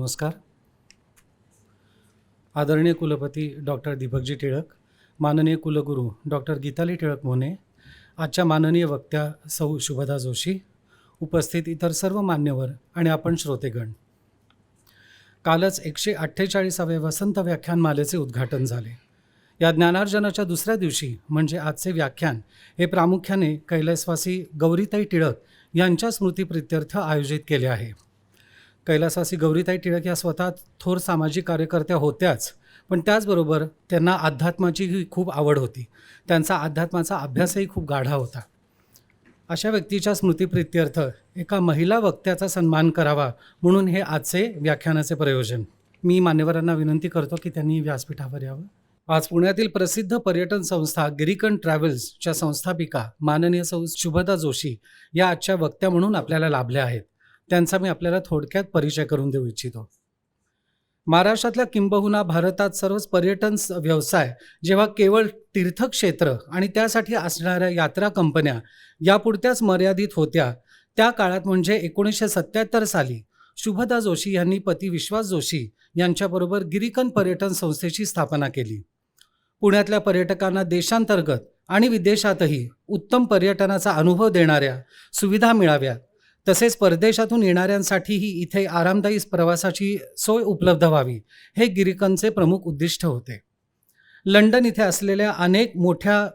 नमस्कार. आदरणीय कुलपती डॉक्टर दीपकजी टिळक, माननीय कुलगुरू डॉक्टर गीताली टिळक मोने, आजच्या माननीय वक्त्या सौ शुभदा जोशी, उपस्थित इतर सर्व मान्यवर आणि आपण श्रोतेगण. कालच 148वे वसंत व्याख्यानमालेचे उद्घाटन झाले. या ज्ञानार्जनाच्या दुसऱ्या दिवशी म्हणजे आजचे व्याख्यान हे प्रामुख्याने कैलासवासी गौरीताई टिळक यांच्या स्मृतिप्रित्यर्थ आयोजित केले आहे. कैलासवासी गौरीताई टिळक या स्वतः थोर सामाजिक कार्यकर्त्या होत्याच, पण त्याचबरोबर त्यांना अध्यात्माचीही खूप आवड होती. त्यांचा अध्यात्माचा अभ्यासही खूप गाढा होता. अशा व्यक्तीच्या स्मृतिप्रित्यर्थ एका महिला वक्त्याचा सन्मान करावा म्हणून हे आजचे व्याख्यानाचे प्रयोजन. मी मान्यवरांना विनंती करतो की त्यांनी व्यासपीठावर यावं. आज पुण्यातील प्रसिद्ध पर्यटन संस्था गिरीकन ट्रॅव्हल्सच्या संस्थापिका माननीय सौ शुभदा जोशी या आजच्या वक्त्या म्हणून आपल्याला लाभल्या आहेत. त्यांचा मी आपल्याला थोडक्यात परिचय करून देऊ इच्छितो. महाराष्ट्रातल्या किंबहुना भारतात सर्वच पर्यटन व्यवसाय जेव्हा केवळ तीर्थक्षेत्र आणि त्यासाठी असणाऱ्या यात्रा कंपन्या यापुरत्याच मर्यादित होत्या, त्या काळात म्हणजे 1977 साली शुभदा जोशी यांनी पती विश्वास जोशी यांच्याबरोबर गिरीकन पर्यटन संस्थेची स्थापना केली. पुण्यातल्या पर्यटकांना देशांतर्गत आणि विदेशातही उत्तम पर्यटनाचा अनुभव देणाऱ्या सुविधा मिळाव्या, तसेच परदेशातून येणाऱ्यांसाठीही इथे आरामदायी प्रवासाची सोय उपलब्ध व्हावी, हे गिरीकनचे प्रमुख उद्दिष्ट होते. लंडन इथे असलेल्या अनेक मोठ्या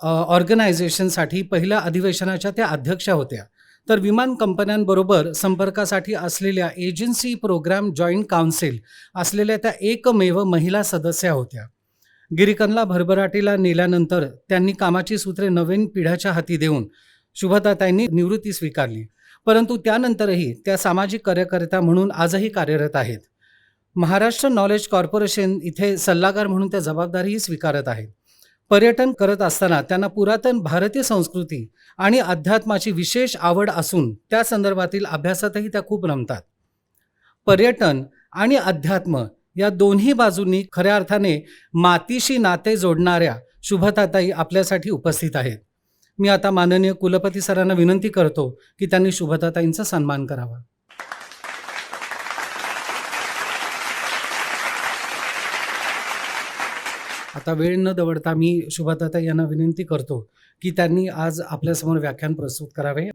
ऑर्गनायझेशनसाठी पहिल्या अधिवेशनाच्या त्या अध्यक्षा होत्या. तर विमान कंपन्यांबरोबर संपर्कासाठी असलेल्या एजन्सी प्रोग्राम जॉईंट काउन्सिल असलेल्या त्या एकमेव महिला सदस्या होत्या. गिरीकनला भरभराटीला नेल्यानंतर त्यांनी कामाची सूत्रे नवीन पिढ्याच्या हाती देऊन शुभदाताईंनी निवृत्ती स्वीकारली. परंतु त्यानंतरही त्या सामाजिक कार्यकर्त्या म्हणून आजही कार्यरत आहेत. महाराष्ट्र नॉलेज कॉर्पोरेशन इथे सल्लागार म्हणून त्या जबाबदारीही स्वीकारत आहेत. पर्यटन करत असताना त्यांना पुरातन भारतीय संस्कृती आणि अध्यात्माची विशेष आवड असून त्या संदर्भातील अभ्यासातही त्या खूप रमतात. पर्यटन आणि अध्यात्म या दोन्ही बाजूंनी खऱ्या अर्थाने मातीशी नाते जोडणाऱ्या शुभदाताई आपल्यासाठी उपस्थित आहेत. मी आता माननीय कुलपती सरांना विनंती करतो की त्यांनी शुभदाताईंचा सन्मान करावा. आता वेळ न दवडता मी शुभदाताई यांना विनंती करतो की त्यांनी आज आपल्यासमोर व्याख्यान प्रस्तुत करावे.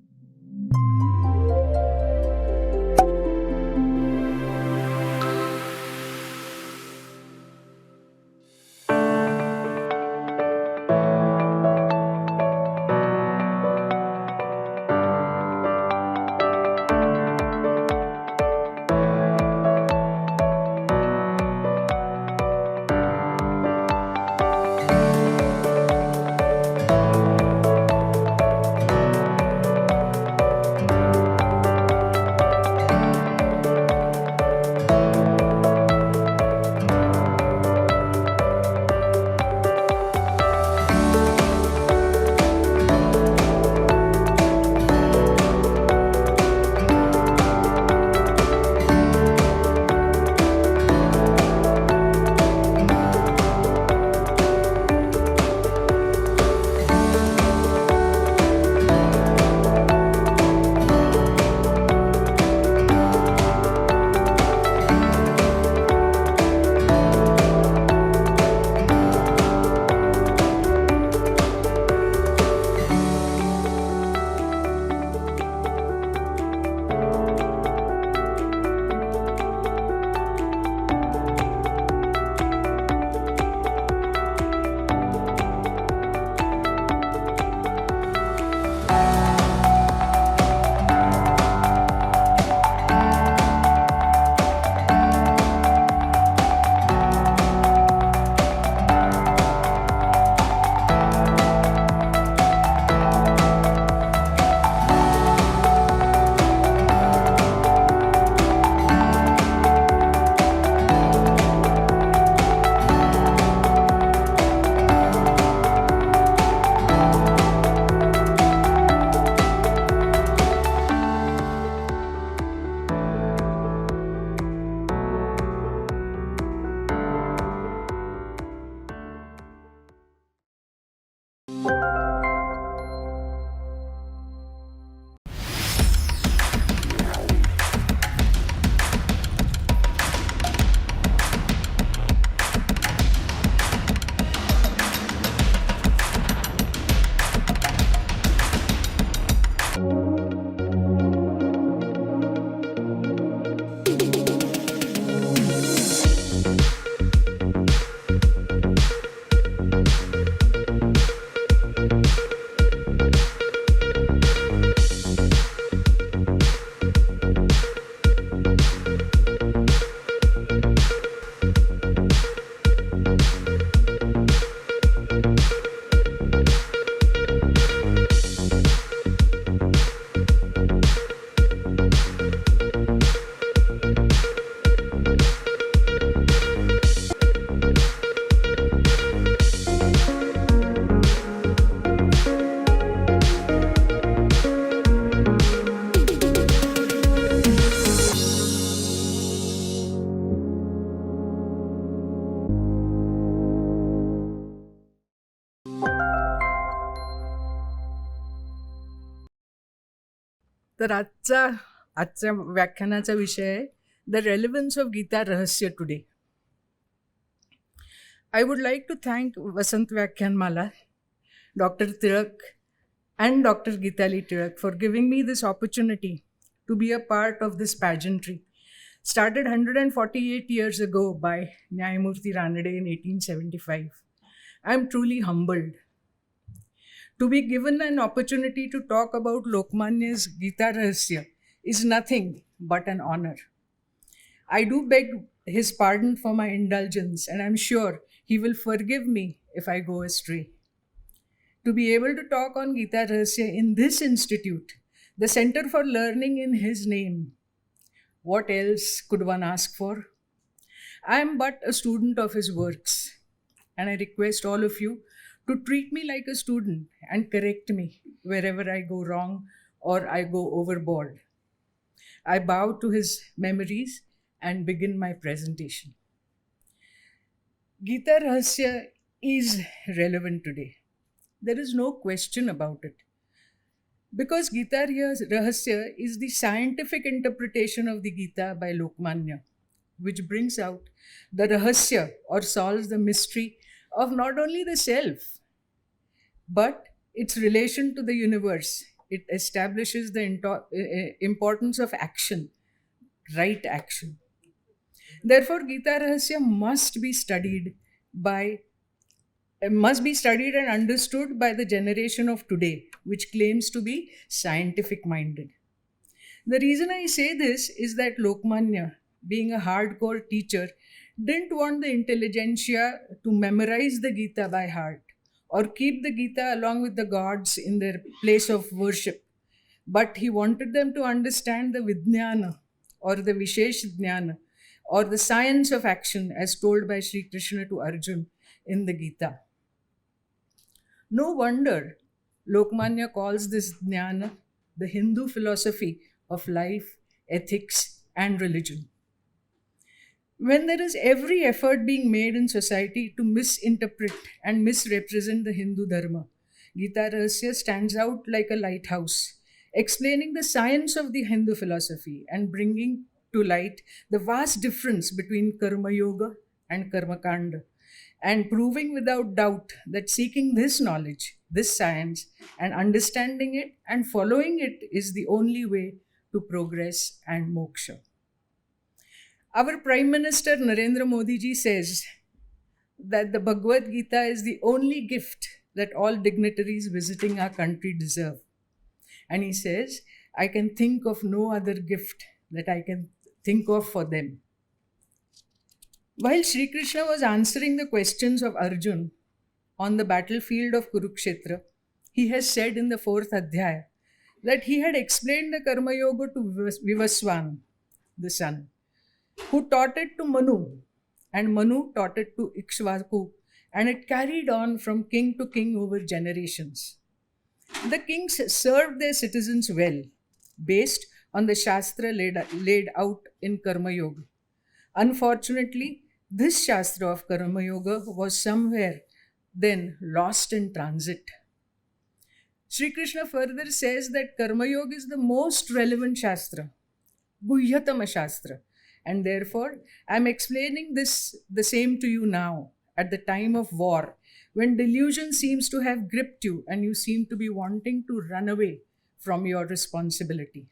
तर आजच्या व्याख्यानाचा विषय आहे द रेलिव्हन्स ऑफ गीता रहस्य today. I would like to thank Vasant Vyakhyanmala, Dr. Tilak, and Dr. Geetali Tilak for giving me this opportunity to be a part of this pageantry. Started 148 years ago by Nyayamurthy Ranade in 1875. I am truly humbled. To be given an opportunity to talk about Lokmanya's Geeta Rahasya is nothing but an honor. I do beg his pardon for my indulgence, and I'm sure he will forgive me if I go astray. To be able to talk on Geeta Rahasya in this institute, the Center for Learning in his name, what else could one ask for? I am but a student of his works, and I request all of you to treat me like a student and correct me wherever I go wrong or I go overboard. I bow to his memories and begin my presentation. Geeta Rahasya is relevant today. There is no question about it. Because Geeta Rahasya is the scientific interpretation of the Gita by Lokmanya, which brings out the Rahasya or solves the mystery of not only the self, but its relation to the universe. It establishes the importance of action, right action. Therefore, Geeta Rahasya must be studied and understood by the generation of today, which claims to be scientific minded. The reason I say this is that Lokmanya, being a hardcore teacher, didn't want the intelligentsia to memorize the Gita by heart or keep the Gita along with the gods in their place of worship, but he wanted them to understand the Vijnana or the Vishesh Jnana or the science of action as told by Sri Krishna to Arjun in the Gita. No wonder Lokmanya calls this Jnana the Hindu philosophy of life, ethics, and religion. When there is every effort being made in society to misinterpret and misrepresent the Hindu Dharma, Geeta Rahasya stands out like a lighthouse, explaining the science of the Hindu philosophy and bringing to light the vast difference between Karma Yoga and Karma Kanda, and proving without doubt that seeking this knowledge, this science, and understanding it and following it is the only way to progress and moksha. Our Prime Minister Narendra Modi ji says that the Bhagavad Gita is the only gift that all dignitaries visiting our country deserve. And he says, I can think of no other gift that I can think of for them. While Sri Krishna was answering the questions of Arjun on the battlefield of Kurukshetra, he has said in the 4th Adhyaya that he had explained the Karma Yoga to Vivaswan, the son, who taught it to Manu, and Manu taught it to Ikshvaku, and it carried on from king to king over generations. The kings served their citizens well, based on the Shastra laid out in Karma Yoga. Unfortunately, this Shastra of Karma Yoga was somewhere then lost in transit. Sri Krishna further says that Karma Yoga is the most relevant Shastra, Guhyatama Shastra, and therefore I am explaining the same to you now at the time of war, when delusion seems to have gripped you and you seem to be wanting to run away from your responsibility.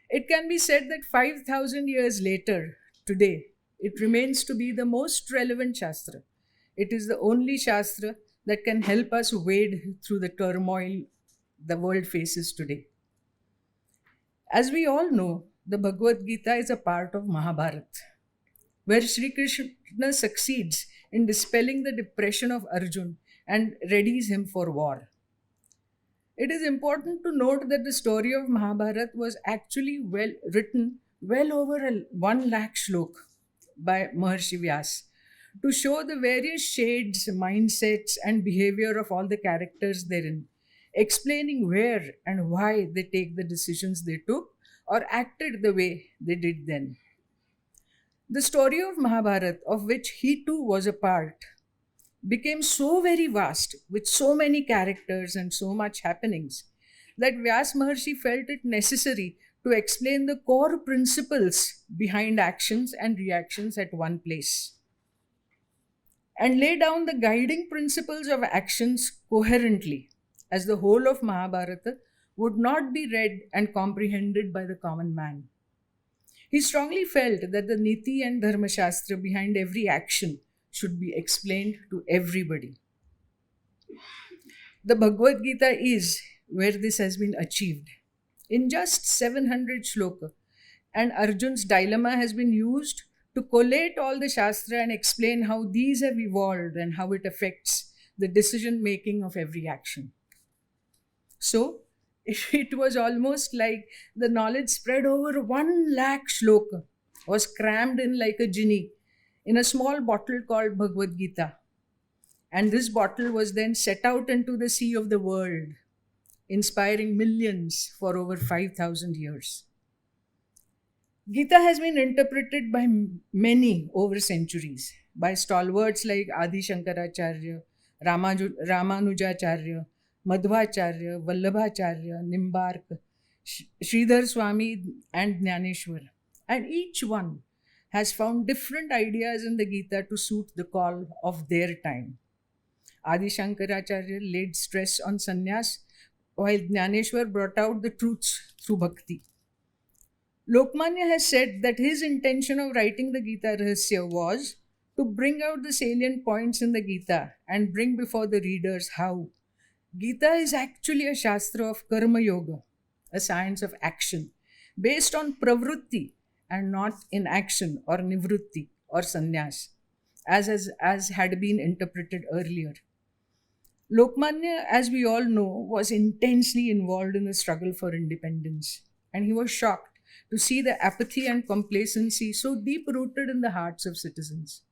It can be said that 5,000 years later, today, it remains to be the most relevant Shastra. It is the only Shastra that can help us wade through the turmoil the world faces today. As we all know, the Bhagavad Gita is a part of Mahabharata, where Sri Krishna succeeds in dispelling the depression of Arjun and readies him for war. It is important to note that the story of Mahabharata was actually written well over 1 lakh shlok by Maharshi Vyas to show the various shades, mindsets, and behavior of all the characters therein, explaining where and why they take the decisions they took or acted the way they did then. The story of Mahabharata, of which he too was a part, became so very vast with so many characters and so much happenings that Vyas Maharshi felt it necessary to explain the core principles behind actions and reactions at one place and lay down the guiding principles of actions coherently, as the whole of Mahabharata would not be read and comprehended by the common man. He strongly felt that the Niti and Dharma Shastra behind every action should be explained to everybody. The Bhagavad Gita is where this has been achieved. In just 700 shloka, and Arjun's dilemma has been used to collate all the Shastra and explain how these have evolved and how it affects the decision making of every action. So, it was almost like the knowledge spread over 1 lakh shloka was crammed in like a genie in a small bottle called Bhagavad Gita. And this bottle was then set out into the sea of the world, inspiring millions for over 5,000 years. Gita has been interpreted by many over centuries, by stalwarts like Adi Shankaracharya, Ramanujacharya, Madhvacharya, Vallabhacharya, Nimbark, Sridhar Swami, and Jnaneshwar. And each one has found different ideas in the Gita to suit the call of their time. Adi Shankaracharya laid stress on sannyas, while Jnaneshwar brought out the truths through bhakti. Lokmanya has said that his intention of writing the Geeta Rahasya was to bring out the salient points in the Gita and bring before the readers how Gita is actually a shastra of karma yoga, a science of action, based on pravrutti and not inaction or nivrutti or sannyas, as had been interpreted earlier. Lokmanya, as we all know, was intensely involved in the struggle for independence, and he was shocked to see the apathy and complacency so deep rooted in the hearts of citizens.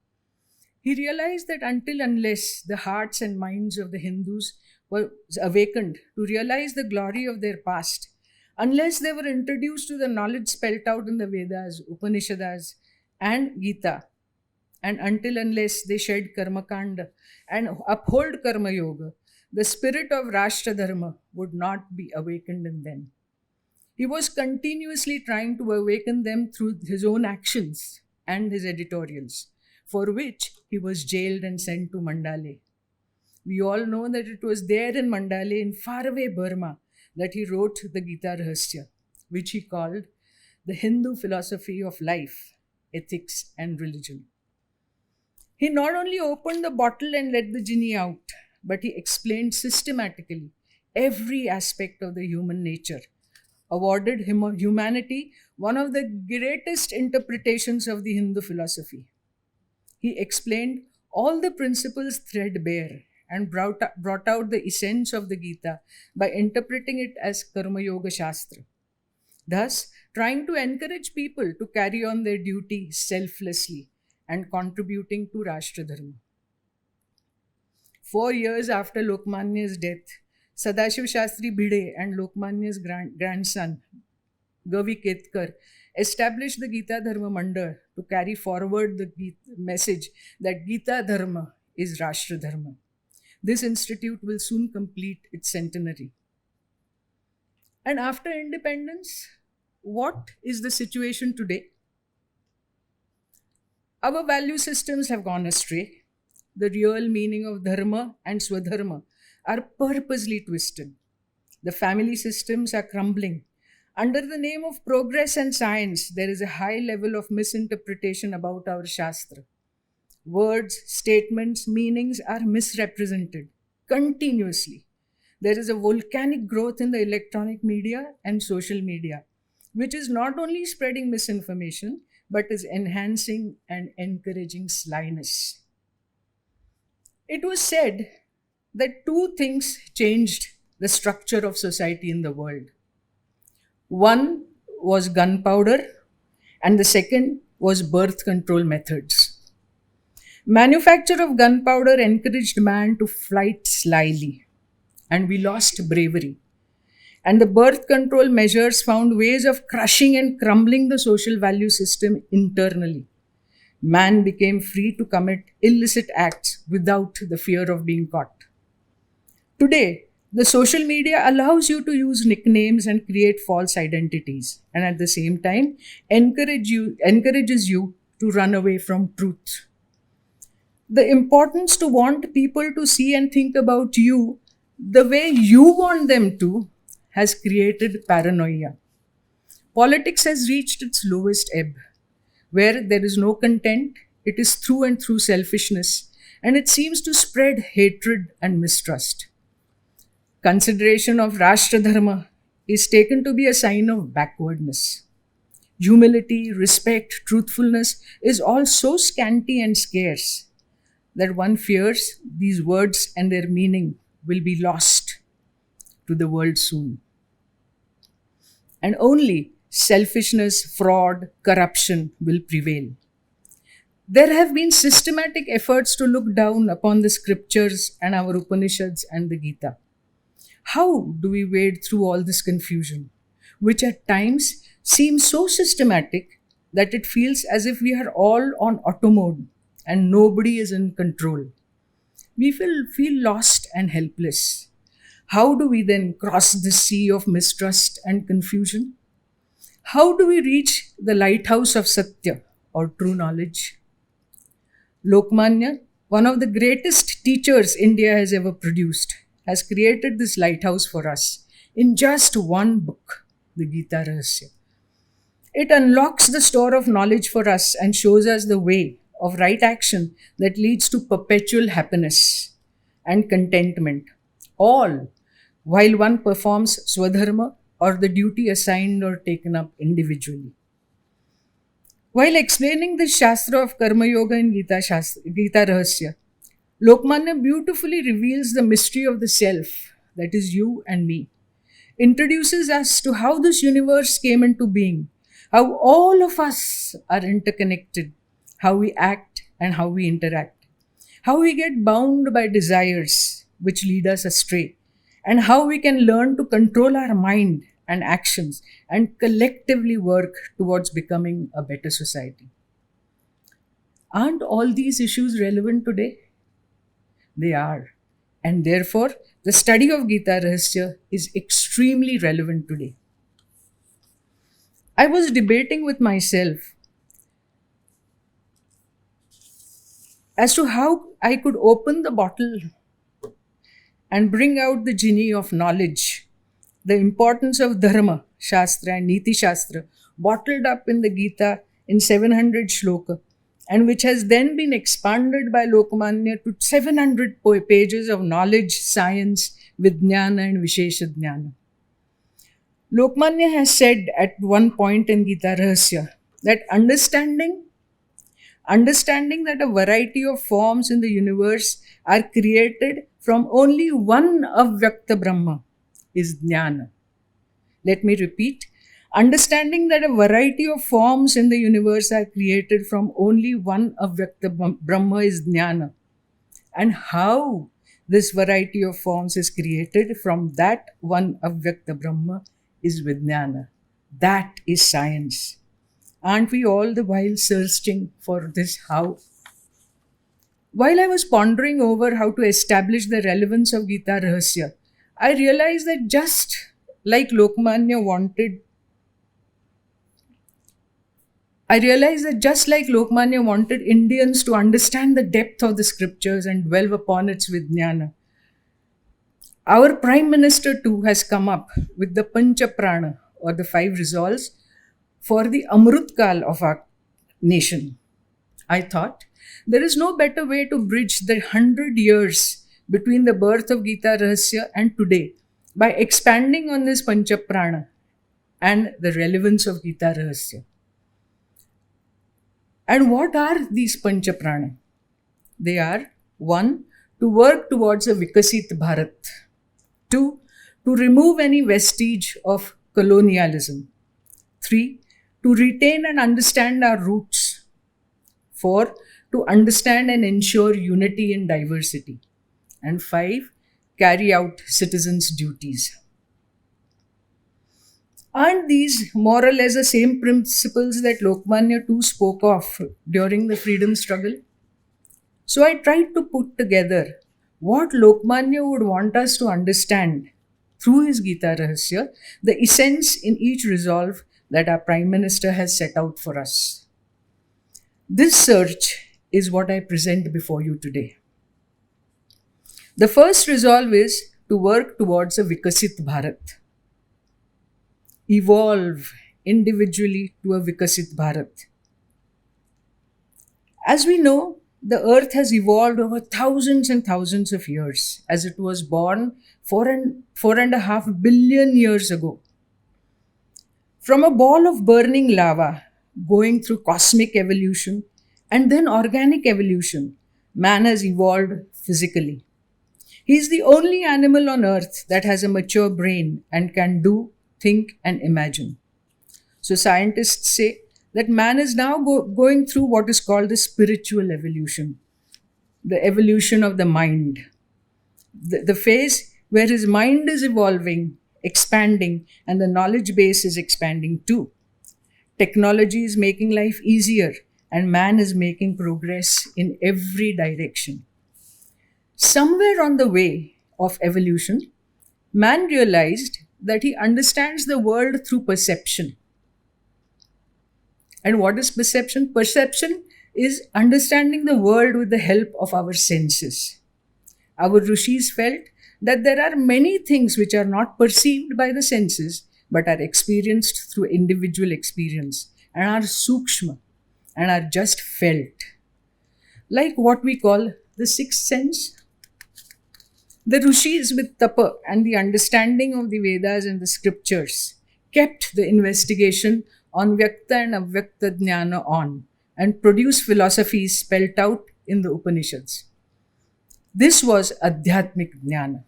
He realized that unless the hearts and minds of the Hindus were awakened to realize the glory of their past, unless they were introduced to the knowledge spelt out in the Vedas, Upanishads, and Gita, and unless they shed Karmakanda and uphold Karma Yoga, the spirit of Rashtra Dharma would not be awakened in them. He was continuously trying to awaken them through his own actions and his editorials, for which he was jailed and sent to Mandale. We all know that it was there in Mandale, in faraway Burma, that he wrote the Geeta Rahasya, which he called the Hindu philosophy of life, ethics, and religion. He not only opened the bottle and let the genie out, but he explained systematically every aspect of the human nature, awarded humanity one of the greatest interpretations of the Hindu philosophy. He explained all the principles threadbare and brought out the essence of the Gita by interpreting it as Karma Yoga Shastra, thus trying to encourage people to carry on their duty selflessly and contributing to Rashtra Dharma. 4 years after Lokmanya's death, Sadashiv Shastri Bhide and Lokmanya's grandson, Gavi Ketkar, established the Gita Dharma Mandal to carry forward the message that Gita Dharma is Rashtra Dharma. This institute will soon complete its centenary. And after independence, what is the situation today? Our value systems have gone astray. The real meaning of dharma and swadharma are purposely twisted. The family systems are crumbling. Under the name of progress and science, there is a high level of misinterpretation about our Shastra. Words, statements, meanings are misrepresented continuously. There is a volcanic growth in the electronic media and social media, which is not only spreading misinformation, but is enhancing and encouraging slyness. It was said that 2 things changed the structure of society in the world. One was gunpowder, and the second was birth control methods. Manufacture of gunpowder encouraged man to fight slyly, and we lost bravery. And the birth control measures found ways of crushing and crumbling the social value system internally. Man became free to commit illicit acts without the fear of being caught. Today, The social media allows you to use nicknames and create false identities, and at the same time encourages you to run away from truth. The importance to want people to see and think about you the way you want them to has created paranoia. Politics has reached its lowest ebb, where there is no content, it is through and through selfishness, and it seems to spread hatred and mistrust. Consideration of Rashtra Dharma is taken to be a sign of backwardness. Humility, respect, truthfulness is all so scanty and scarce that one fears these words and their meaning will be lost to the world soon. And only selfishness, fraud, corruption will prevail. There have been systematic efforts to look down upon the scriptures and our Upanishads and the Gita. How do we wade through all this confusion, which at times seems so systematic that it feels as if we are all on auto mode and nobody is in control? We feel lost and helpless. How do we then cross this sea of mistrust and confusion? How do we reach the lighthouse of Satya or true knowledge? Lokmanya, one of the greatest teachers India has ever produced, has created this lighthouse for us in just one book, the Geeta Rahasya. It unlocks the store of knowledge for us and shows us the way of right action that leads to perpetual happiness and contentment, all while one performs swadharma or the duty assigned or taken up individually. While explaining the Shastra of Karma Yoga in Geeta Rahasya, Lokmanya beautifully reveals the mystery of the self, that is you and me, introduces us to how this universe came into being, how all of us are interconnected, how we act and how we interact, how we get bound by desires which lead us astray, and how we can learn to control our mind and actions and collectively work towards becoming a better society. Aren't all these issues relevant today? They are. And therefore, the study of Geeta Rahasya is extremely relevant today. I was debating with myself as to how I could open the bottle and bring out the genie of knowledge, the importance of Dharma, Shastra and Niti Shastra, bottled up in the Gita in 700 shloka, and which has then been expanded by Lokmanya to 700 pages of knowledge, science, Vijnana and Vishesha Jnana. Lokmanya has said at one point in Geeta Rahasya that understanding that a variety of forms in the universe are created from only one Avyakta Brahma is Jnana. Let me repeat. Understanding that a variety of forms in the universe are created from only one Avyakta Brahma is Jnana. And how this variety of forms is created from that one Avyakta Brahma is Vijnana. That is science. Aren't we all the while searching for this how? While I was pondering over how to establish the relevance of Geeta Rahasya, I realized that just like Lokmanya wanted Indians to understand the depth of the scriptures and dwell upon its Vijnana, our Prime Minister too has come up with the Pancha Prana or the 5 resolves for the Amrutkal of our nation. I thought there is no better way to bridge the 100 years between the birth of Geeta Rahasya and today by expanding on this Pancha Prana and the relevance of Geeta Rahasya. And what are these Pancha Prana? They are 1. To work towards a Vikasit Bharat. 2. To remove any vestige of colonialism. 3. To retain and understand our roots. 4. To understand and ensure unity in diversity. And 5. Carry out citizens' duties. Aren't these more or less the same principles that Lokmanya too spoke of during the freedom struggle? So I tried to put together what Lokmanya would want us to understand through his Geeta Rahasya, the essence in each resolve that our Prime Minister has set out for us. This search is what I present before you today. The first resolve is to work towards a Vikasit Bharat. Evolve individually to a Vikasit Bharat. As we know, the earth has evolved over thousands and thousands of years, as it was born 4.5 billion years ago. From a ball of burning lava, going through cosmic evolution and then organic evolution, man has evolved physically. He is the only animal on earth that has a mature brain and can do, think, and imagine. So scientists say that man is now going through what is called the spiritual evolution, the evolution of the mind, the phase where his mind is evolving, expanding, and the knowledge base is expanding too. Technology is making life easier, and man is making progress in every direction. Somewhere on the way of evolution, man realized that he understands the world through perception. And what is perception? Perception is understanding the world with the help of our senses. Our rishis felt that there are many things which are not perceived by the senses but are experienced through individual experience and are sukshma and are just felt. Like what we call the sixth sense. The rishis with tapa and the understanding of the Vedas and the scriptures kept the investigation on Vyakta and Avyakta Jnana on and produced philosophies spelt out in the Upanishads. This was Adhyatmik Jnana.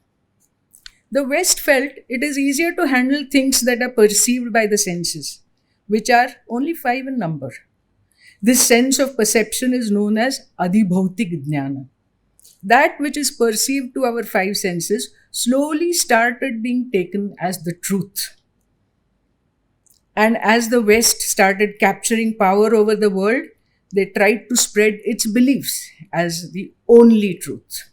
The West felt it is easier to handle things that are perceived by the senses, which are only 5 in number. This sense of perception is known as Adhibhautik Jnana. That which is perceived to our 5 senses slowly started being taken as the truth. And as the West started capturing power over the world, they tried to spread its beliefs as the only truth.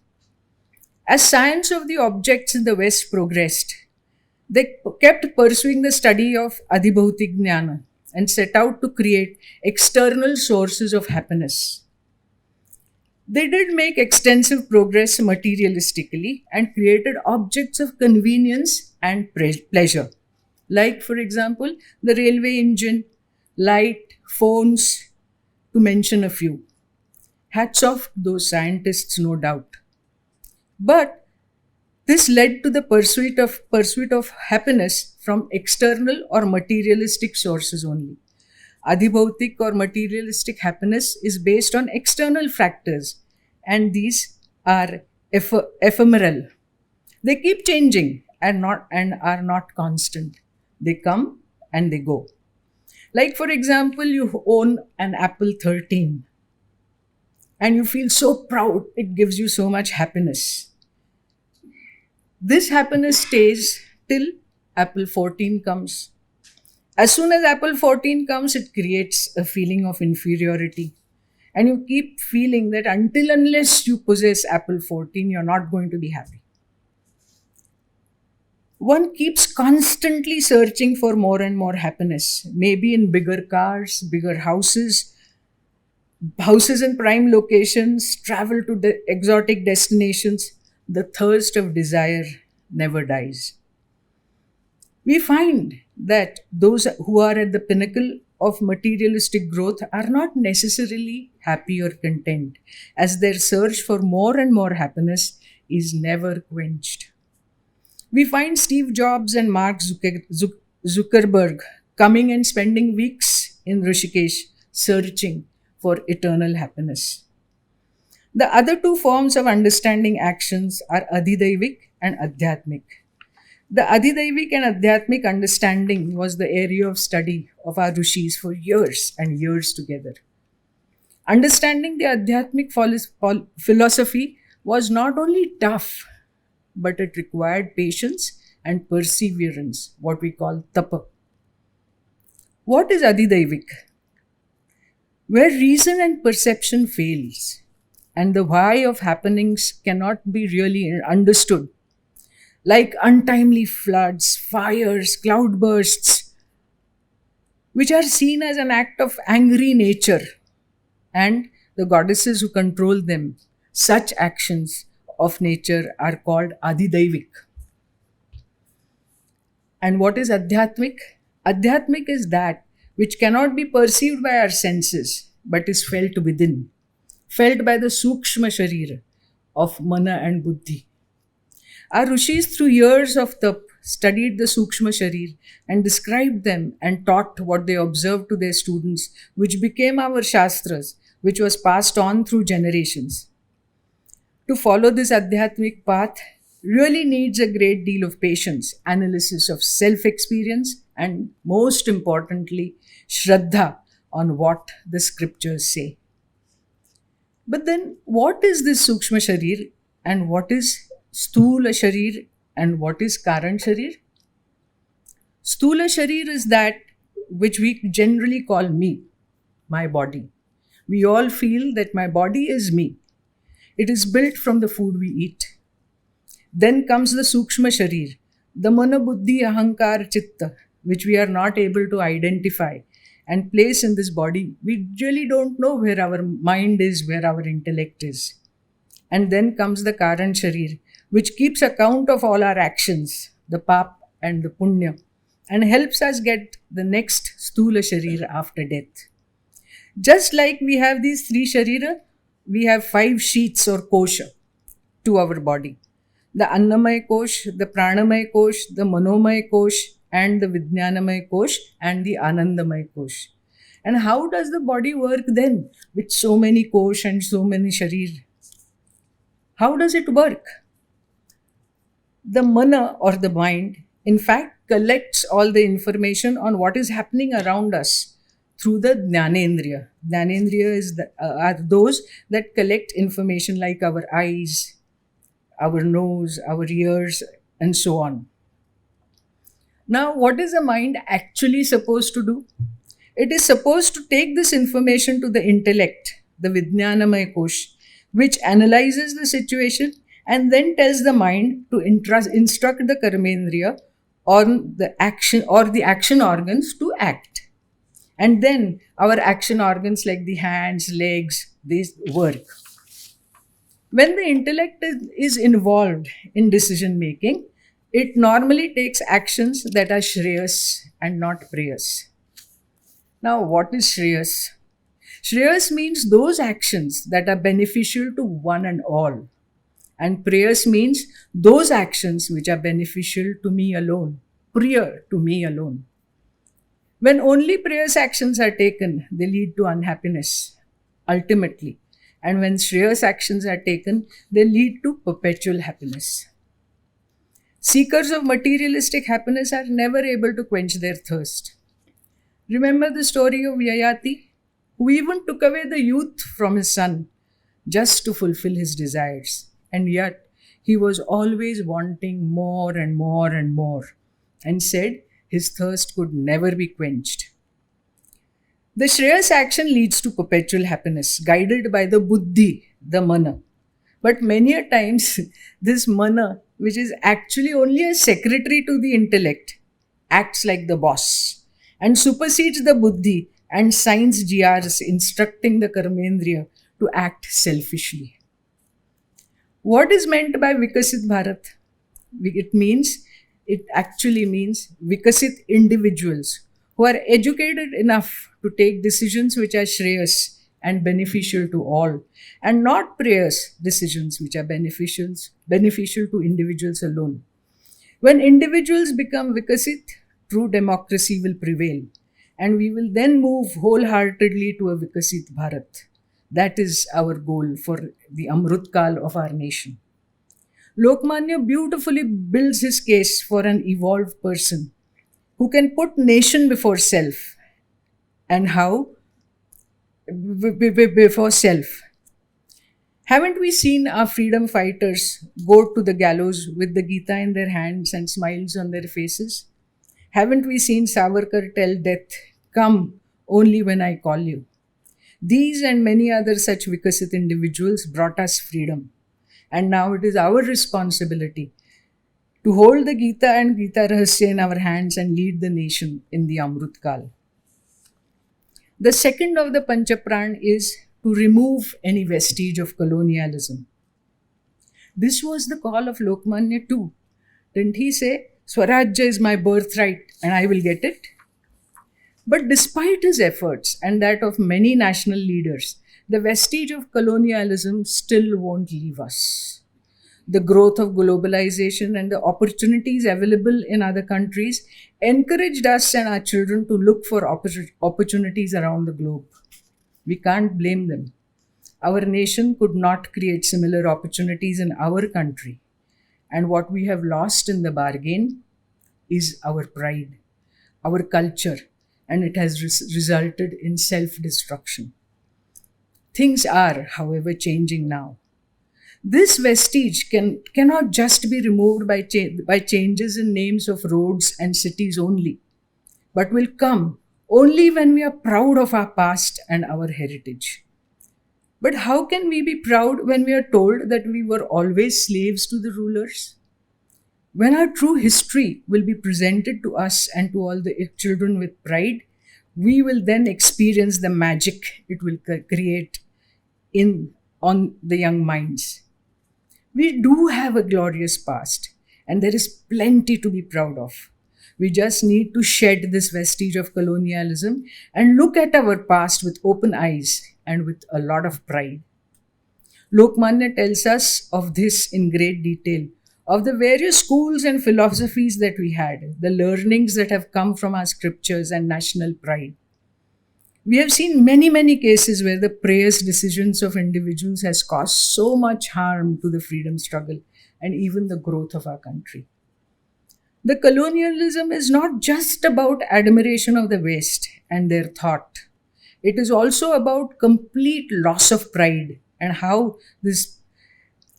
As science of the objects in the West progressed, they kept pursuing the study of Adhibhautik Jnana and set out to create external sources of happiness. They did make extensive progress materialistically and created objects of convenience and pleasure. Like, for example, the railway engine, light, phones, to mention a few. Hats off to those scientists, no doubt. But this led to the pursuit of happiness from external or materialistic sources only. Adhibhautik or materialistic happiness is based on external factors, and these are ephemeral. They keep changing and are not constant. They come and they go. Like, for example, you own an Apple 13 and you feel so proud, it gives you so much happiness. This happiness stays till Apple 14 comes. As soon as Apple 14 comes, it creates a feeling of inferiority. And you keep feeling that unless you possess Apple 14, you're not going to be happy. One keeps constantly searching for more and more happiness, maybe in bigger cars, bigger houses in prime locations, travel to exotic destinations. The thirst of desire never dies. We find that those who are at the pinnacle of materialistic growth are not necessarily happy or content, as their search for more and more happiness is never quenched. We find Steve Jobs and Mark Zuckerberg coming and spending weeks in Rishikesh searching for eternal happiness. The other 2 forms of understanding actions are Adhidaivik and Adhyatmik. The Adhidaivik and Adhyatmik understanding was the area of study of our rishis for years and years together. Understanding the Adhyatmik philosophy was not only tough, but it required patience and perseverance, what we call tapa. What is Adhidaivik? Where reason and perception fails and the why of happenings cannot be really understood, like untimely floods, fires, cloudbursts, which are seen as an act of angry nature and the goddesses who control them. Such actions of nature are called Adidaivik. And what is Adhyatmik? Adhyatmik is that which cannot be perceived by our senses but is felt within, felt by the Sukshma Sharira of Mana and Buddhi. Our rishis, through years of tap, studied the Sukshma Sharir and described them and taught what they observed to their students, which became our Shastras, which was passed on through generations. To follow this Adhyatmic path really needs a great deal of patience, analysis of self experience, and most importantly, Shraddha on what the scriptures say. But then, what is this Sukshma Sharir and what is Sthula Sharir and what is Karan Sharir? Sthula Sharir is that which we generally call me, my body. We all feel that my body is me. It is built from the food we eat. Then comes the Sukshma Sharir, the Mana Buddhi Ahankar Chitta, which we are not able to identify and place in this body. We really don't know where our mind is, where our intellect is. And then comes the Karan Sharir, which keeps account of all our actions, the pap and the punya, and helps us get the next Sthula Sharir after death. Just like we have these three Sharira, we have 5 sheets or kosha to our body. The Annamaya Kosh, the Pranamaya Kosh, the Manomaya Kosh, and the Vijnanamaya Kosh, and the Anandamaya Kosh. And how does the body work then with so many Kosh and so many Sharir? How does it work? The Mana or the mind, in fact, collects all the information on what is happening around us through the Jnanendriya. Jnanendriya are those that collect information like our eyes, our nose, our ears, and so on. Now, what is the mind actually supposed to do? It is supposed to take this information to the intellect, the Vijnanamaya Kosh, which analyzes the situation and then tells the mind to instruct the Karmendriya on the action organs to act. And then our action organs like the hands, legs, they work. When the intellect is involved in decision making, it normally takes actions that are Shreyas and not Preyas. Now, what is Shreyas? Shreyas means those actions that are beneficial to one and all. And Preyas means those actions which are beneficial to me alone, Priya to me alone. When only Preyas actions are taken, they lead to unhappiness, ultimately. And when Shreyas actions are taken, they lead to perpetual happiness. Seekers of materialistic happiness are never able to quench their thirst. Remember the story of Yayati, who even took away the youth from his son just to fulfill his desires. And yet, he was always wanting more and more and more, and said his thirst could never be quenched. The Shreyas action leads to perpetual happiness, guided by the Buddhi, the Mana. But many a times, this Mana, which is actually only a secretary to the intellect, acts like the boss and supersedes the Buddhi and signs GRs instructing the Karmendriya to act selfishly. What is meant by Vikasit Bharat? It actually means Vikasit individuals who are educated enough to take decisions which are Shreyas and beneficial to all, and not Preyas decisions which are beneficial to individuals alone. When individuals become Vikasit, true democracy will prevail, and we will then move wholeheartedly to a Vikasit Bharat. That is our goal for the Amrutkal of our nation. Lokmanya beautifully builds his case for an evolved person who can put nation before self. And how? Before self. Haven't we seen our freedom fighters go to the gallows with the Gita in their hands and smiles on their faces? Haven't we seen Savarkar tell death, "Come only when I call you"? These and many other such Vikasit individuals brought us freedom. And now it is our responsibility to hold the Gita and Geeta Rahasya in our hands and lead the nation in the Amrit Kal. The second of the Panchapran is to remove any vestige of colonialism. This was the call of Lokmanya too. Didn't he say, Swarajya is my birthright and I will get it? But despite his efforts and that of many national leaders, the vestige of colonialism still won't leave us. The growth of globalization and the opportunities available in other countries encouraged us and our children to look for opportunities around the globe. We can't blame them. Our nation could not create similar opportunities in our country. And what we have lost in the bargain is our pride, our culture, and it has resulted in self-destruction. Things are, however, changing now. This vestige cannot just be removed by changes in names of roads and cities only, but will come only when we are proud of our past and our heritage. But how can we be proud when we are told that we were always slaves to the rulers? When our true history will be presented to us and to all the children with pride, we will then experience the magic it will create on the young minds. We do have a glorious past, and there is plenty to be proud of. We just need to shed this vestige of colonialism and look at our past with open eyes and with a lot of pride. Lokmanya tells us of this in great detail, of the various schools and philosophies that we had, the learnings that have come from our scriptures and national pride. We have seen many cases where the praised decisions of individuals has caused so much harm to the freedom struggle and even the growth of our country. The colonialism is not just about admiration of the West and their thought. It is also about complete loss of pride and how this,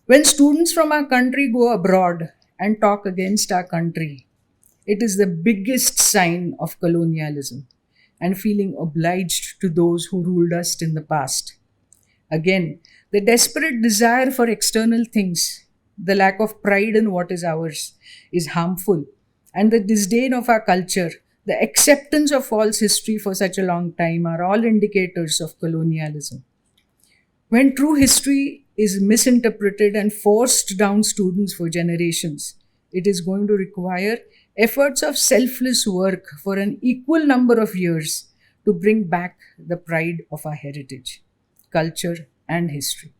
when students from our country go abroad and talk against our country, it is the biggest sign of colonialism and feeling obliged to those who ruled us in the past. Again, the desperate desire for external things, the lack of pride in what is ours, is harmful, and the disdain of our culture, the acceptance of false history for such a long time are all indicators of colonialism. When true history is misinterpreted and forced down students for generations, it is going to require efforts of selfless work for an equal number of years to bring back the pride of our heritage, culture, and history.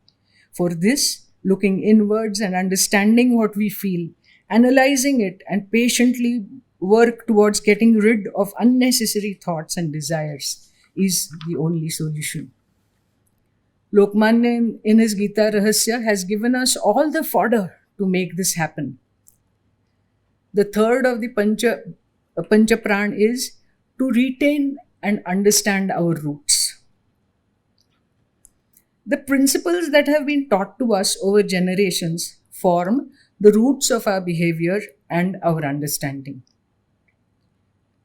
For this, looking inwards and understanding what we feel, analyzing it, and patiently work towards getting rid of unnecessary thoughts and desires is the only solution. Lokmanya in his Geeta Rahasya has given us all the fodder to make this happen. The third of the Panchapran is to retain and understand our roots. The principles that have been taught to us over generations form the roots of our behavior and our understanding.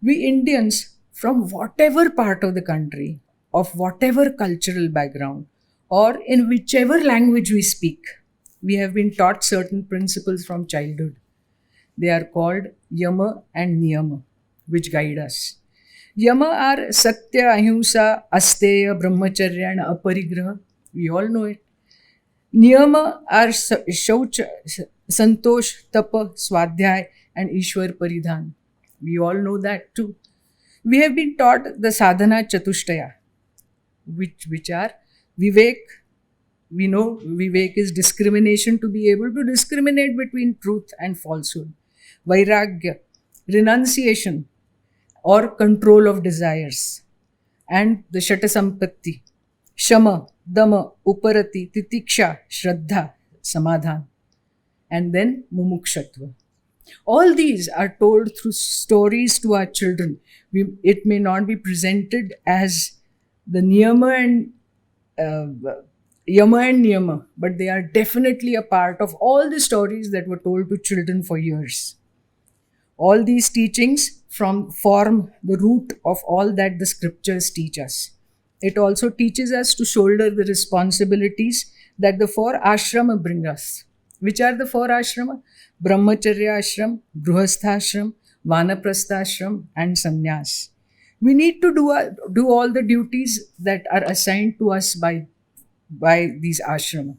We Indians, from whatever part of the country, of whatever cultural background, or in whichever language we speak, we have been taught certain principles from childhood. They are called Yama and Niyama, which guide us. Yama are Satya, Ahimsa, Asteya, Brahmacharya, and Aparigraha. We all know it. Niyama are Shaucha, Santosh, Tapa, Swadhyay, and Ishwar Paridhan. We all know that too. We have been taught the Sadhana Chatushtaya, which are Vivek. We know Vivek is discrimination, to be able to discriminate between truth and falsehood. Vairagya, renunciation or control of desires. And the Shatasampatti, Shama, Dama, Uparati, Titiksha, Shraddha, Samadhan. And then Mumukshatva. All these are told through stories to our children. It may not be presented as the Niyama and Yama and Niyama, but they are definitely a part of all the stories that were told to children for years. All these teachings form the root of all that the scriptures teach us. It also teaches us to shoulder the responsibilities that the four ashrama bring us. Which are the four ashrama? Brahmacharya ashram, Gruhastha ashram, Vanaprastha ashram, and Sannyas. We need to do all the duties that are assigned to us by these ashrama.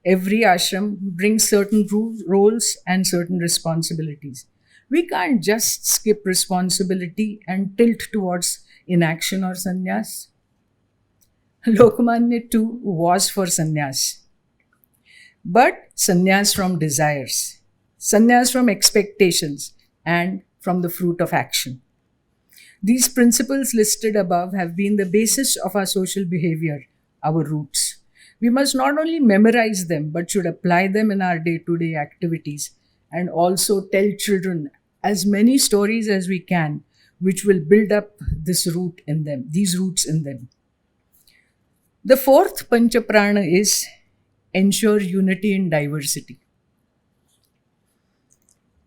Every ashram brings certain roles and certain responsibilities. We can't just skip responsibility and tilt towards inaction or sannyas. Lokmanya too was for sannyas, but sannyas from desires, sannyas from expectations, and from the fruit of action. These principles listed above have been the basis of our social behavior, our roots. We must not only memorize them, but should apply them in our day-to-day activities and also tell children as many stories as we can, which will build up these roots in them. The fourth Panchaprana is ensure unity in diversity.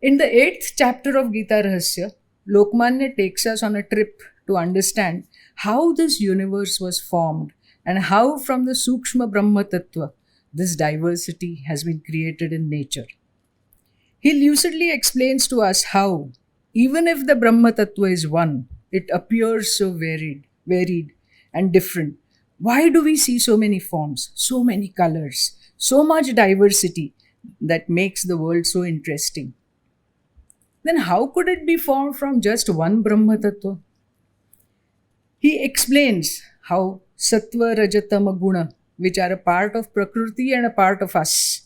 In the 8th chapter of Geeta Rahasya, Lokmanya takes us on a trip to understand how this universe was formed and how from the Sukshma Brahma Tattva this diversity has been created in nature. He lucidly explains to us how, even if the Brahma Tattva is one, it appears so varied and different. Why do we see so many forms, so many colors, so much diversity that makes the world so interesting? Then how could it be formed from just one Brahma Tattva? He explains how Sattva, Rajatama, Guna, which are a part of Prakriti and a part of us,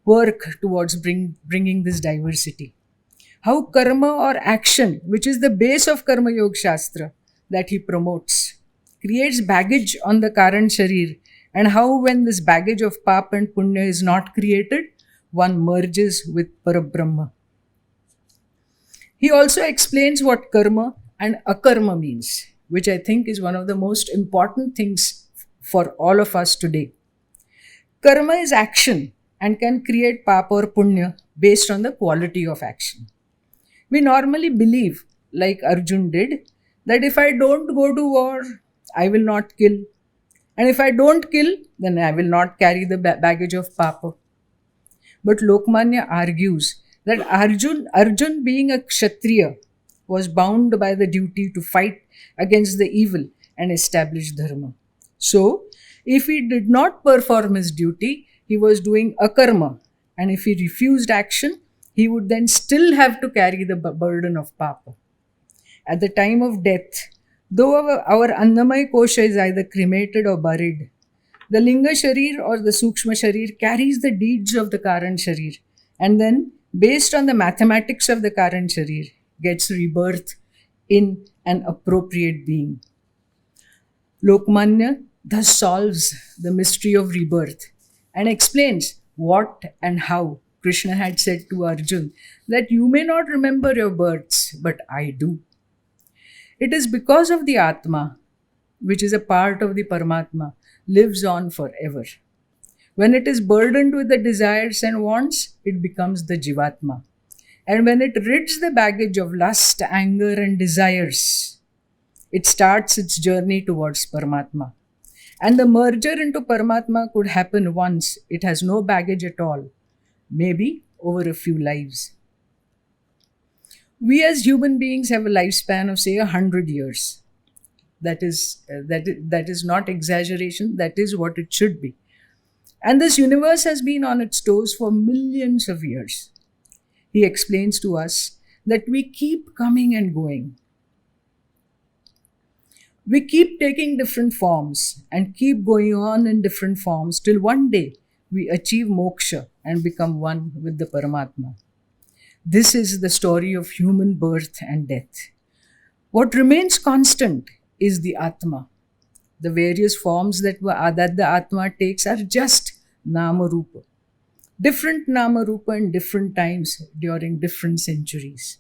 work towards bringing this diversity. How karma or action, which is the base of Karma Yoga Shastra that he promotes, creates baggage on the Karan Sharir, and how when this baggage of Pap and Punya is not created, one merges with Parabrahma. He also explains what karma and akarma means, which I think is one of the most important things for all of us today. Karma is action and can create papa or punya based on the quality of action. We normally believe, like Arjun did, that if I don't go to war, I will not kill. And if I don't kill, then I will not carry the baggage of papa. But Lokmanya argues that Arjun being a Kshatriya was bound by the duty to fight against the evil and establish dharma. So, if he did not perform his duty, he was doing akarma, and if he refused action, he would then still have to carry the burden of papa. At the time of death, though our Annamaya Kosha is either cremated or buried, the Linga Sharir or the Sukshma Sharir carries the deeds of the Karan Sharir, and then, based on the mathematics of the Karan Sharir, gets rebirth in an appropriate being. Lokmanya thus solves the mystery of rebirth and explains what and how Krishna had said to Arjun that you may not remember your births, but I do. It is because of the Atma, which is a part of the Paramatma, lives on forever. When it is burdened with the desires and wants, it becomes the Jivatma. And when it rids the baggage of lust, anger, and desires, it starts its journey towards Paramatma. And the merger into Paramatma could happen once it has no baggage at all, maybe over a few lives. We as human beings have a lifespan of say 100 years. That is not exaggeration, that is what it should be. And this universe has been on its toes for millions of years. He explains to us that we keep coming and going. We keep taking different forms and keep going on in different forms till one day we achieve moksha and become one with the Paramatma. This is the story of human birth and death. What remains constant is the Atma. The various forms that the Atma takes are just Nama Rupa. Different Nama Rupa in different times during different centuries.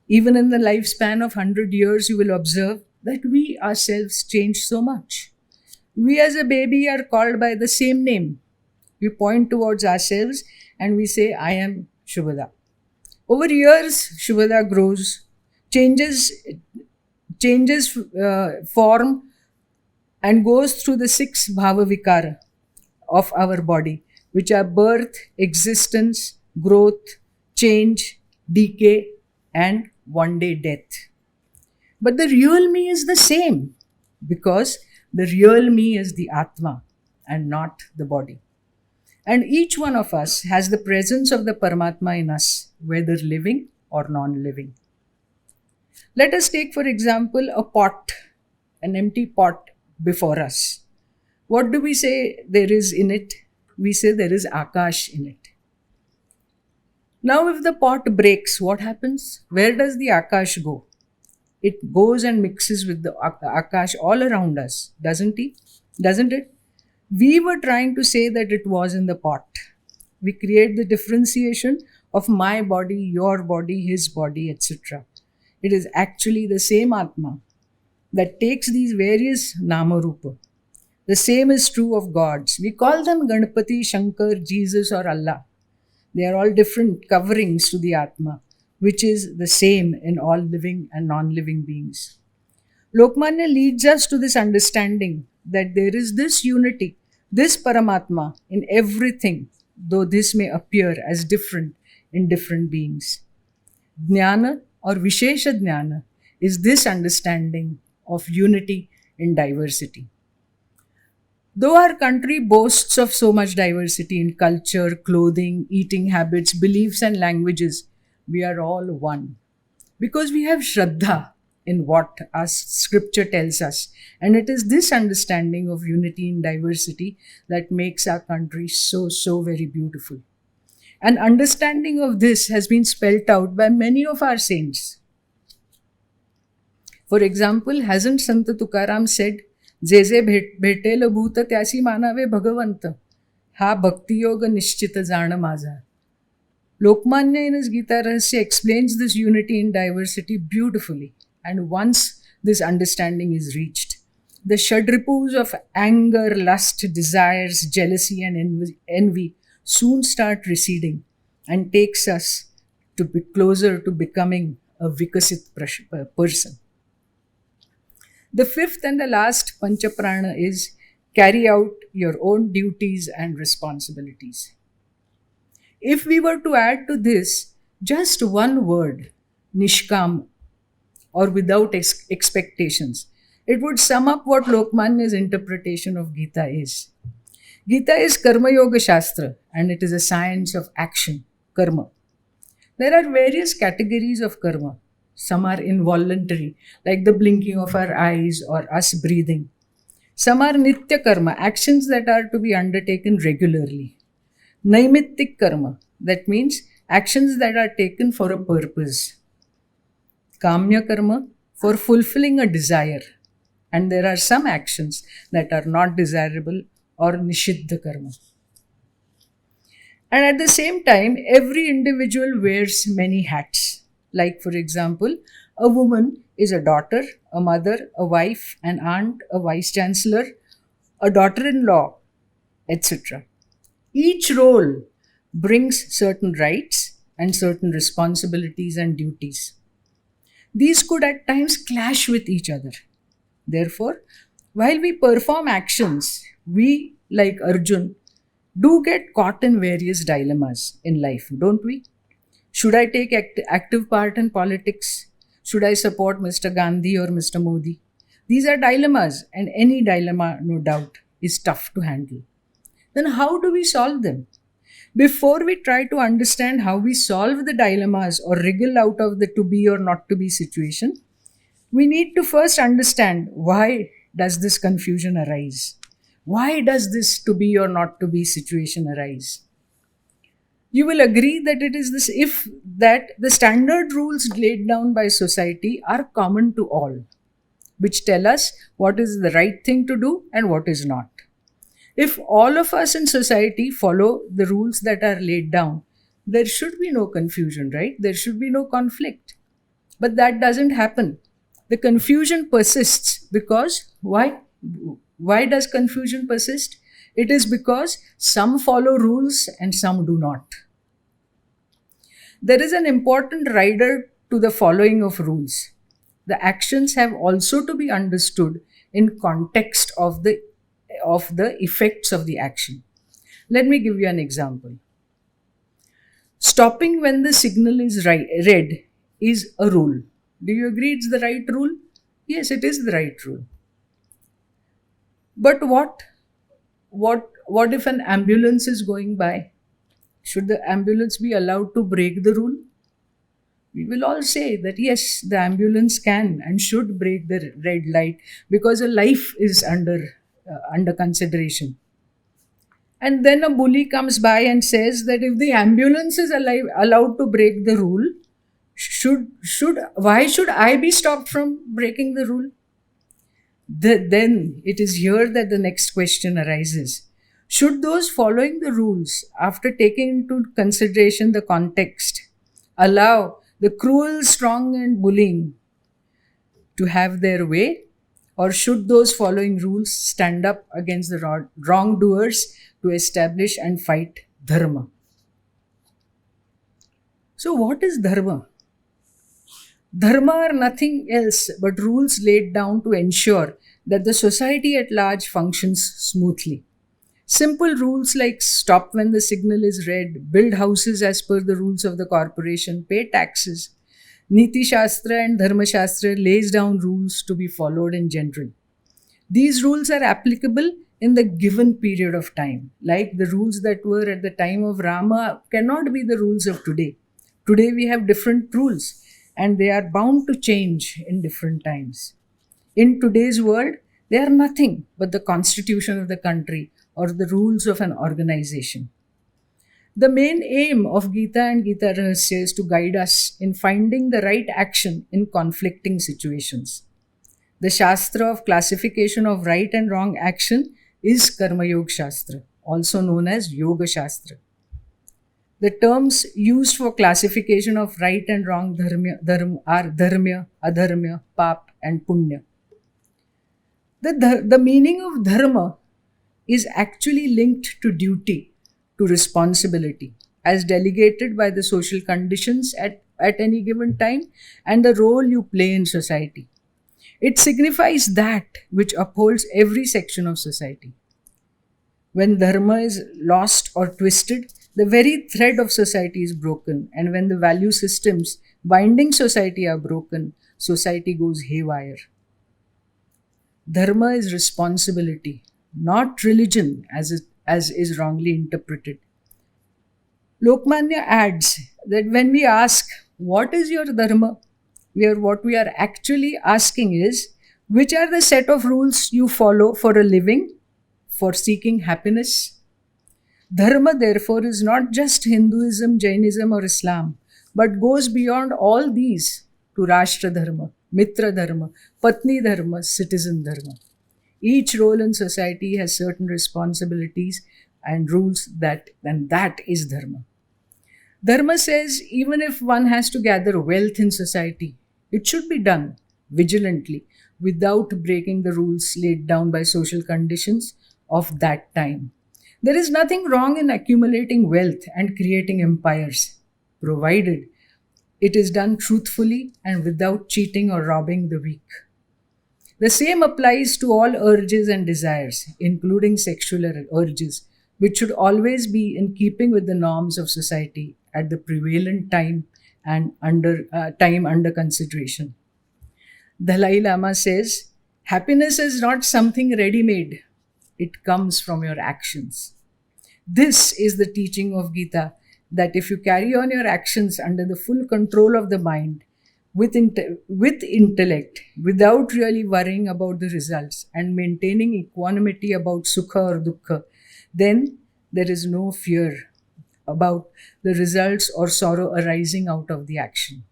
Even in the lifespan of 100 years, you will observe that we ourselves change so much. We as a baby are called by the same name. We point towards ourselves and we say, I am Shubada. Over years, Shubada grows, changes form and goes through the 6 bhava vikara of our body, which are birth, existence, growth, change, decay, and one day death. But the real me is the same because the real me is the Atma and not the body. And each one of us has the presence of the Paramatma in us, whether living or non living. Let us take, for example, a pot, an empty pot before us. What do we say there is in it? We say there is Akash in it. Now, if the pot breaks, what happens? Where does the Akash go? It goes and mixes with the Akash all around us, doesn't it? Doesn't it? We were trying to say that it was in the pot. We create the differentiation of my body, your body, his body, etc. It is actually the same Atma that takes these various Nama Rupa. The same is true of gods. We call them Ganpati, Shankar, Jesus, or Allah. They are all different coverings to the Atma, which is the same in all living and non-living beings. Lokmanya leads us to this understanding that there is this unity, this Paramatma in everything, though this may appear as different in different beings. Jnana or Vishesha Jnana is this understanding of unity in diversity. Though our country boasts of so much diversity in culture, clothing, eating habits, beliefs, and languages, we are all one. Because we have Shraddha in what our scripture tells us. And it is this understanding of unity in diversity that makes our country so, so very beautiful. An understanding of this has been spelt out by many of our saints. For example, hasn't Sant Tukaram said, जे जे भेटेल भूत त्यासी मानावे भगवंत, हा भक्तियोग निश्चित जाण माझा. Lokmanya in his Geeta Rahasya explains this unity in diversity beautifully. And once this understanding is reached, the Shadripus of anger, lust, desires, jealousy, and envy soon start receding and takes us to be closer to becoming a Vikasit person. The fifth and the last Panchaprana is carry out your own duties and responsibilities. If we were to add to this just one word, Nishkam, or without expectations, it would sum up what Lokmanya's interpretation of Gita is. Gita is Karma Yoga Shastra and it is a science of action, karma. There are various categories of karma. Some are involuntary, like the blinking of our eyes or us breathing. Some are nitya karma, actions that are to be undertaken regularly. Naimittik karma, that means actions that are taken for a purpose. Kamya karma, for fulfilling a desire. And there are some actions that are not desirable or nishiddha karma. And at the same time, every individual wears many hats. Like, for example, a woman is a daughter, a mother, a wife, an aunt, a vice chancellor, a daughter-in-law, etc. Each role brings certain rights and certain responsibilities and duties. These could at times clash with each other. Therefore, while we perform actions, we, like Arjun, do get caught in various dilemmas in life, don't we? Should I take active part in politics? Should I support Mr. Gandhi or Mr. Modi? These are dilemmas, and any dilemma, no doubt, is tough to handle. Then how do we solve them? Before we try to understand how we solve the dilemmas or wriggle out of the to be or not to be situation, we need to first understand why does this confusion arise? Why does this to be or not to be situation arise? You will agree that it is this if that the standard rules laid down by society are common to all, which tell us what is the right thing to do and what is not. If all of us in society follow the rules that are laid down, there should be no confusion, right? There should be no conflict. But that doesn't happen. The confusion persists because why? Why does confusion persist? It is because some follow rules and some do not. There is an important rider to the following of rules. The actions have also to be understood in context of the effects of the action. Let me give you an example. Stopping when the signal is red is a rule. Do you agree it's the right rule? Yes, it is the right rule. But what if an ambulance is going by? Should the ambulance be allowed to break the rule? We will all say that yes, the ambulance can and should break the red light because a life is under consideration. And then a bully comes by and says that if the ambulance is allowed to break the rule, why should I be stopped from breaking the rule? Then it is here that the next question arises. Should those following the rules, after taking into consideration the context, allow the cruel, strong, and bullying to have their way? Or should those following rules stand up against the wrongdoers to establish and fight dharma? So, what is dharma? Dharma are nothing else but rules laid down to ensure that the society at large functions smoothly. Simple rules like stop when the signal is red, build houses as per the rules of the corporation, pay taxes. Niti Shastra and Dharma Shastra lays down rules to be followed in general. These rules are applicable in the given period of time. Like the rules that were at the time of Rama cannot be the rules of today. Today we have different rules and they are bound to change in different times. In today's world, they are nothing but the constitution of the country or the rules of an organization. The main aim of Gita and Geeta Rahasya is to guide us in finding the right action in conflicting situations. The Shastra of classification of right and wrong action is Karma Yoga Shastra, also known as Yoga Shastra. The terms used for classification of right and wrong are dharmya, adharmya, pap, and punya. The meaning of dharma is actually linked to duty, to responsibility, as delegated by the social conditions at any given time and the role you play in society. It signifies that which upholds every section of society. When dharma is lost or twisted, the very thread of society is broken, and when the value systems binding society are broken, society goes haywire. Dharma is responsibility, not religion as is wrongly interpreted. Lokmanya adds that when we ask, what is your dharma? What we are actually asking is, which are the set of rules you follow for a living, for seeking happiness? Dharma, therefore, is not just Hinduism, Jainism, or Islam, but goes beyond all these to Rashtra Dharma, Mitra Dharma, Patni Dharma, Citizen Dharma. Each role in society has certain responsibilities and rules and that is Dharma. Dharma says even if one has to gather wealth in society, it should be done vigilantly without breaking the rules laid down by social conditions of that time. There is nothing wrong in accumulating wealth and creating empires, provided it is done truthfully and without cheating or robbing the weak. The same applies to all urges and desires, including sexual urges, which should always be in keeping with the norms of society at the prevalent time and under consideration. Dalai Lama says, happiness is not something ready-made. It comes from your actions. This is the teaching of Gita, that if you carry on your actions under the full control of the mind, with intellect, without really worrying about the results and maintaining equanimity about sukha or dukkha, then there is no fear about the results or sorrow arising out of the action.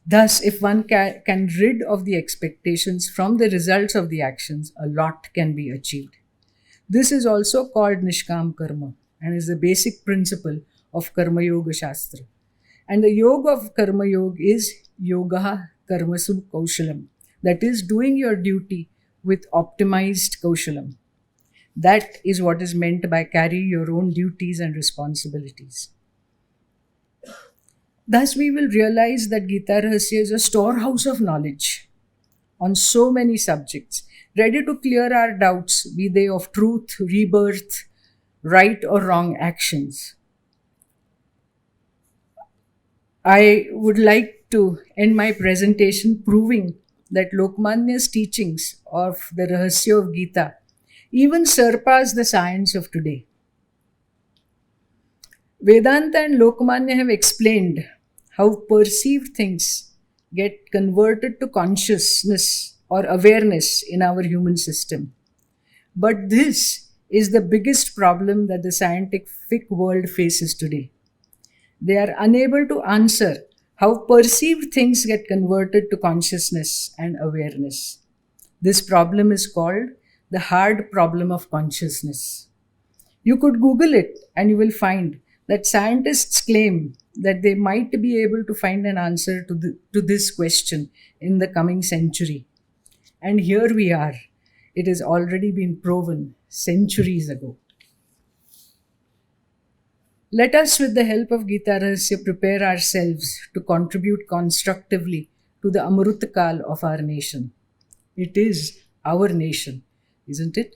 Thus, if one can rid of the expectations from the results of the actions, a lot can be achieved. This is also called Nishkam Karma and is the basic principle of Karma Yoga Shastra. And the yoga of Karma Yoga is Yoga Karmasu Kaushalam, that is, doing your duty with optimized Kaushalam. That is what is meant by carry your own duties and responsibilities. Thus, we will realize that Geeta Rahasya is a storehouse of knowledge on so many subjects, ready to clear our doubts, be they of truth, rebirth, right or wrong actions. I would like to end my presentation proving that Lokmanya's teachings of the Rahasya of Geeta even surpass the science of today. Vedanta and Lokmanya have explained how perceived things get converted to consciousness or awareness in our human system. But this is the biggest problem that the scientific world faces today. They are unable to answer how perceived things get converted to consciousness and awareness. This problem is called the hard problem of consciousness. You could Google it and you will find that scientists claim that they might be able to find an answer to this question in the coming century. And here we are. It has already been proven centuries ago. Let us, with the help of Geeta Rahasya, prepare ourselves to contribute constructively to the Amrutakal of our nation. It is our nation, isn't it?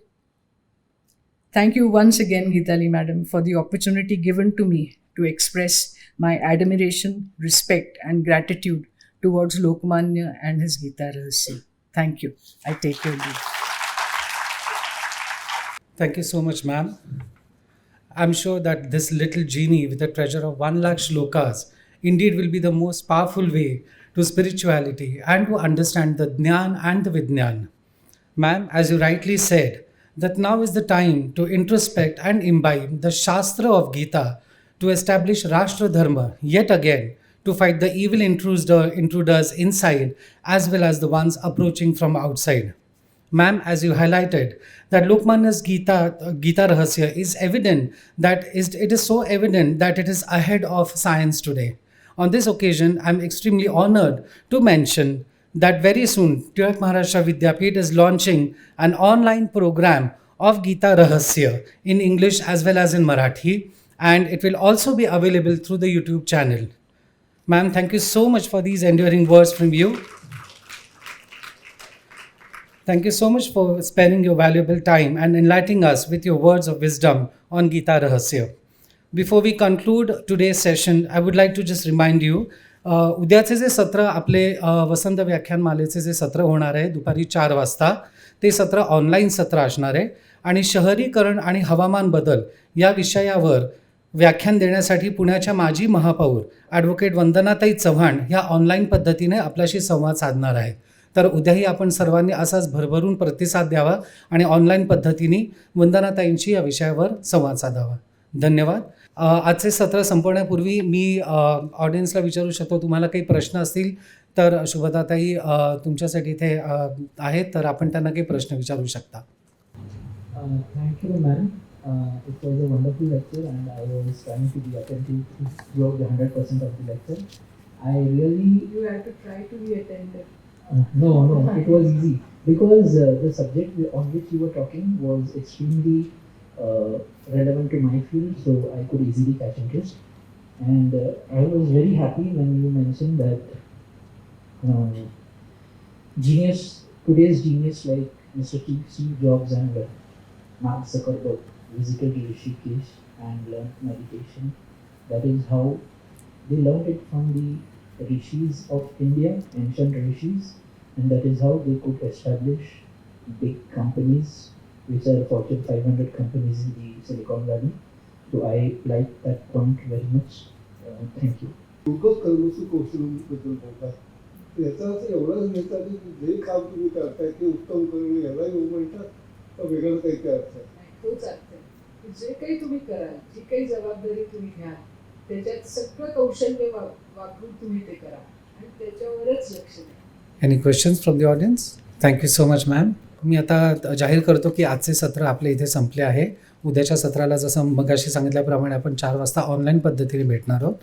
Thank you once again, Geetali Madam, for the opportunity given to me to express my admiration, respect, and gratitude towards Lokmanya and his Geeta Rahasya. Thank you. I take your leave. Thank you so much, ma'am. I'm sure that this little genie with a treasure of 1 lakh shlokas indeed will be the most powerful way to spirituality and to understand the Jnana and the Vijnana. Ma'am, as you rightly said, that now is the time to introspect and imbibe the Shastra of Gita to establish Rashtra Dharma yet again, to fight the evil intruders inside as well as the ones approaching from outside. Ma'am, as you highlighted, that Lokmanya's Geeta Rahasya is evident it is so evident that it is ahead of science today. On this occasion, I am extremely honored to mention that very soon Tirak Maharashtra Vidyapit is launching an online program of Geeta Rahasya in English as well as in Marathi, and it will also be available through the YouTube channel. Ma'am, thank you so much for these enduring words from you. Thank you so much for sparing your valuable time and enlightening us with your words of wisdom on Geeta Rahasya. Before we conclude today's session, I would like to just remind you, उद्याचे जे सत्र आपले वसंत व्याख्यानमालेचे जे सत्र होणार आहे दुपारी 4 वाजता, ते सत्र online सत्र असणार आहे आणि शहरीकरण आणि हवामान बदल या विषयावर व्याख्यान देण्यासाठी पुण्याच्या माजी महापौर ॲडव्होकेट वंदनाताई चव्हाण ह्या ऑनलाईन पद्धतीने आपल्याशी संवाद साधणार आहेत. तर उद्याही आपण सर्वांनी असाच भरभरून प्रतिसाद द्यावा आणि ऑनलाईन पद्धतीने वंदनाताईंशी या विषयावर संवाद साधावा. धन्यवाद. आजचे सत्र संपवण्यापूर्वी मी ऑडियन्सला विचारू शकतो, तुम्हाला काही प्रश्न असतील तर शुभदाताई तुमच्यासाठी इथे आहेत, तर आपण त्यांना काही प्रश्न विचारू शकता. Thank you, ma'am. It was a wonderful lecture, and I was trying to be attentive throughout the 100% of the lecture. I really You have to try to be attentive. no, it was easy because the subject on which you were talking was extremely relevant to my field, so I could easily catch interest. And I was very happy when you mentioned that today's genius like Mr. Steve Jobs and Mark Zuckerberg visited Rishikesh and learned meditation. That is how they learned it from the rishis of India, ancient rishis, and that is how they could establish big companies, which are Fortune 500 companies in the Silicon Valley. So I like that point very much. Thank you. लोकच कर्मसु कौशल्यबद्दल बोलतात. याचा अर्थ एवढाच घ्यायचा की जे काम तुम्ही करताय ते उत्तम करून याला येऊ म्हणतात तर वेगळं काही ते अर्थ आहे. तोच अर्थ आहे की जे काही तुम्ही कराल, जी काही जबाबदारी तुम्ही घ्याल, त्याच्यात सगळं कौशल्य वापरून तुम्ही ते करा आणि त्याच्यावरच लक्ष द्या. Any questions from the audience? Thank you so much ma'am. मी आता जाहीर करतो की आजचे सत्र आपले इथे संपले आहे. उद्याच्या सत्राला जसं मगाशी सांगितल्याप्रमाणे आपण 4 वाजता ऑनलाईन पद्धतीने भेटणार आहोत.